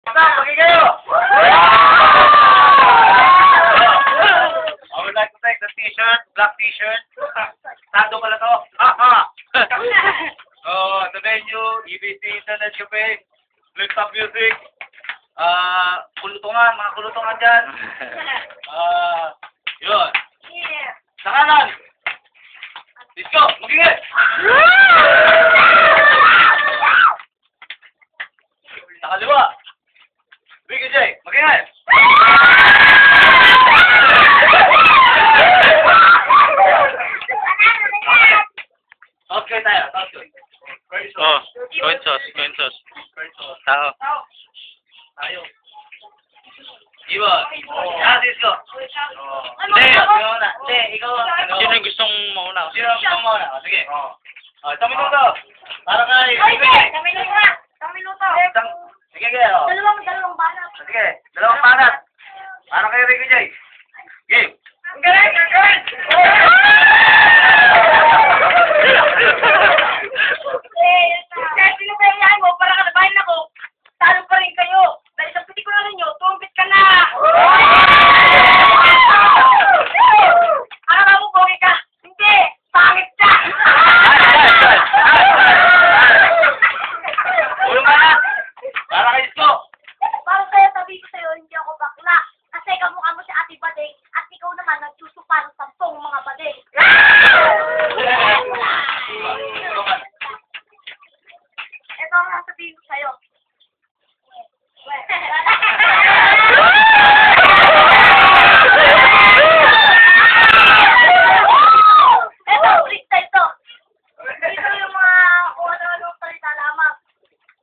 Pagi kayo! I would like to take the t-shirt, black t-shirt. Tando pala to. The venue, EBC Internet Cafe, Flip Top Music, kulutungan, mga kulutungan dyan. Yun. Sa kanan. Disco, magiging! Sa kaliwa. Biggie J, magiging! Okay tayo, okay. Oh, coin sauce, coin sauce. Tao. Tayo. Iba. Disco. Hindi, ikaw. Sino yung gustong mauna? Sino ang gusto mo na? Sige. Isang minuto. Para kay... Isang minuto na. Isang minuto. Sige, sige. Dalawang banat. Sige, dalawang panat. Para kay Ricky J. Game. Ang galing, ang galing. Kahit sino pa yung mo, para kanabahin ako, talo pa rin kayo. Dahil sa piti ko na ninyo, tumpit ka na. Akala mo, bogi ka. Hindi, pangit ka. Ulong panat. Para kay Disco. Para sa'yo, sabi ko sa'yo, hindi ako bakla. Kasi kamukha mo si Ate Bading at ikaw naman nagsusupa ng 10 mga bading. Ito ang sasabihin ko sa'yo. Ito, lista ito. Dito yung mga kung ano-ano salita lamang.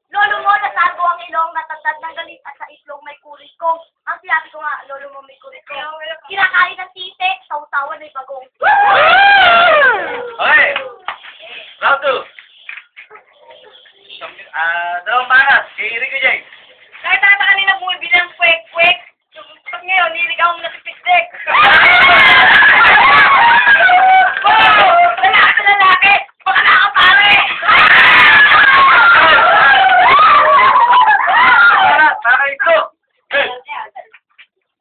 Lolo mo, nasago ang ilong, natatad ng galit at sa islong may kurikong. Ang sinabi ko nga, lolo mo may kurikong. Kinakain ng tite, sausawan ay bagong. Okay. Round 2. Dalawang panat. Kay Ricky J. Kahit ata kanina bumibili ng kwek-kwek, pag ngayon, niligaw mo na si Pisdek. Wow! Lalaki sa lalaki! Baka nakapare! Para kay Disco.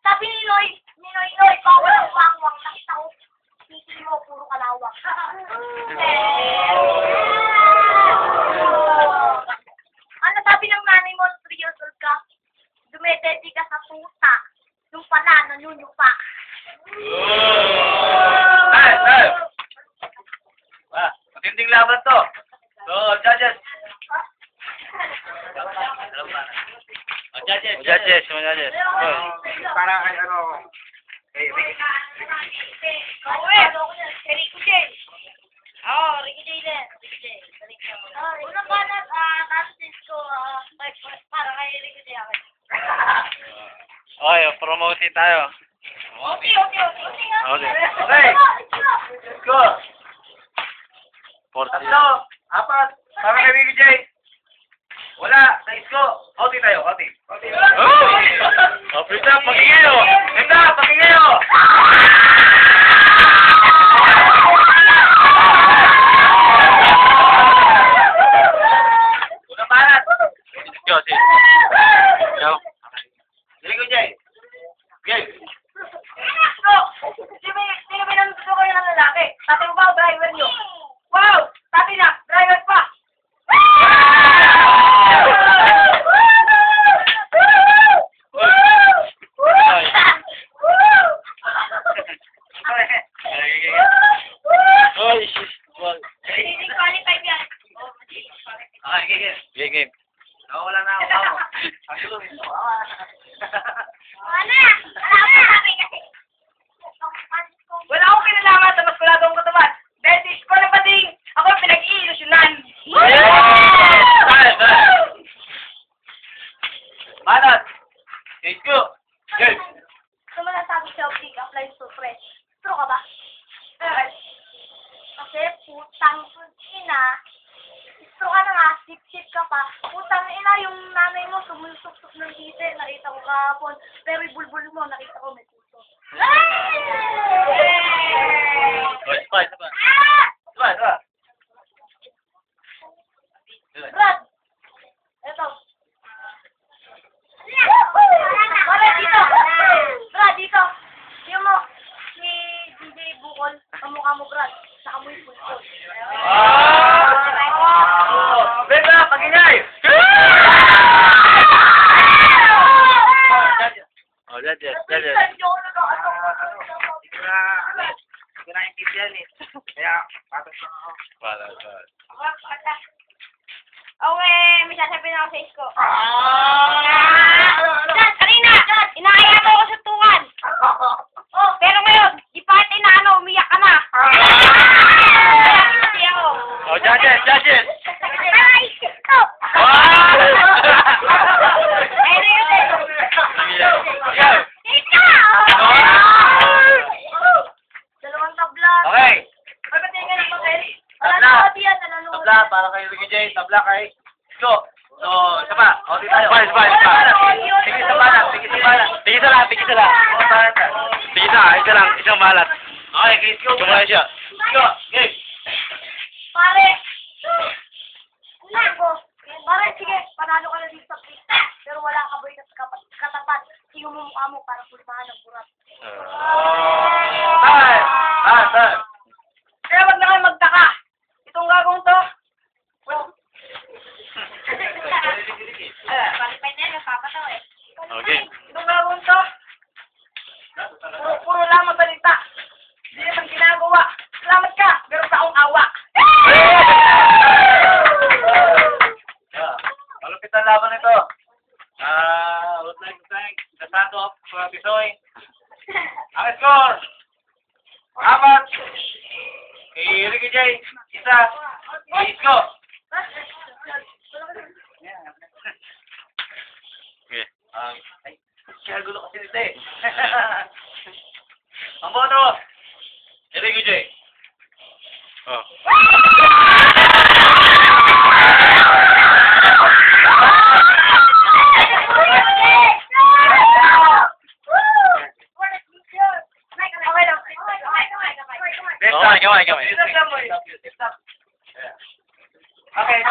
Sabi ni Noy, bawal ang wangwang. Nakita ko, sisi mo, puro kalawang. Ano sabi ng nanay mo, 3 years old ka? Dumededi ka sa puta. Yung pala, nanunupa. Hey! Matinding laban to. So, judges. Dalawang panat. Judges. Judges, mga judges. Para kay ano. Kay Ricky. Rico J. Oo, Ricky J din. Ricky J. Unang banat, Francis ko, para kay Ricky J. Okay, promote tayo. Okay. Okay. Okay. Disco. Tatlo. Apat. Para kay Ricky J. Wala. Sa Disco. Outing tayo. Outing. Oh, Prita, pag-ingayo. Ganda. Pakingayo. Unang panat. Disco, sis. Ikaw. Ricky J. Game. Sino ba nang gusto kayo ng lalaki? Tatay mo ba o driver nyo? Wow! Tatay na! Driver pa! Oy, sis. Hindi qualified yan. Okay, game. Game. Nawala na ako. Ang Wala! Wala akong kinalaman sa maskuladong katawan. Dahil si Isko na pating ako pinag-iilusyonan. Banat. Let's go. Game. Gusto mo na sabi siya, big apply so fresh. True ka ba? Kasi putang ina. True ka na nga, sip-sip ka pa. Putang ina, yung nanay mo sumusok-sok ng tite. Nakita ko kahapon. Pero yung bulbul mo, nakita ko may puso. Isa pa. Brad, eto. Balat. Okay, may sasabihin ako sa isko. Dad, kanina, inaaya mo ako sa tungan. Oh, pero ngayon, di pa ito inaano, umiyak ka na. Hindi ako. Oh, judges! Ay, stop! Ayun na yun eh. Dalawang tabla. Okay. Pagkatingin ng papel. Tabla. Wala na yan, nalulunod. Tabla para kay Ricky J. Tabla kay Isko. So, isa pa. O, di tayo. Spice. Sige sa balat. Sige sa balat. Tigil sa lahat. O, balat ka. Tigil sa, isa lang, isang balat. Okay, kay Isko. Tumulay siya. Isko, game. Pare. Ulan ko. Pare, sige, panalo ka na dito sa quiz. Pero wala ka boy katapat. Tingnan mo mukha mo para pulmahan ng burat. Time. Kaya wag na kayo magtaka. Itong gagawin to. Palipay na yan, nagpapataw eh. Okay. Itong gagawin to. Puro lang magbalita. Hindi naman ginagawa. Salamat ka, meron sa akong awa. Malupit ang laban nito. Would like to thank the Santo of Tisoy. Ang score. 4. Kay Ricky J. 1. Kay Isko. Okay. Ay, kaya gulo kasi nito eh. Ang bono. Kay Ricky J. Oh. Next time. Kamay. Okay,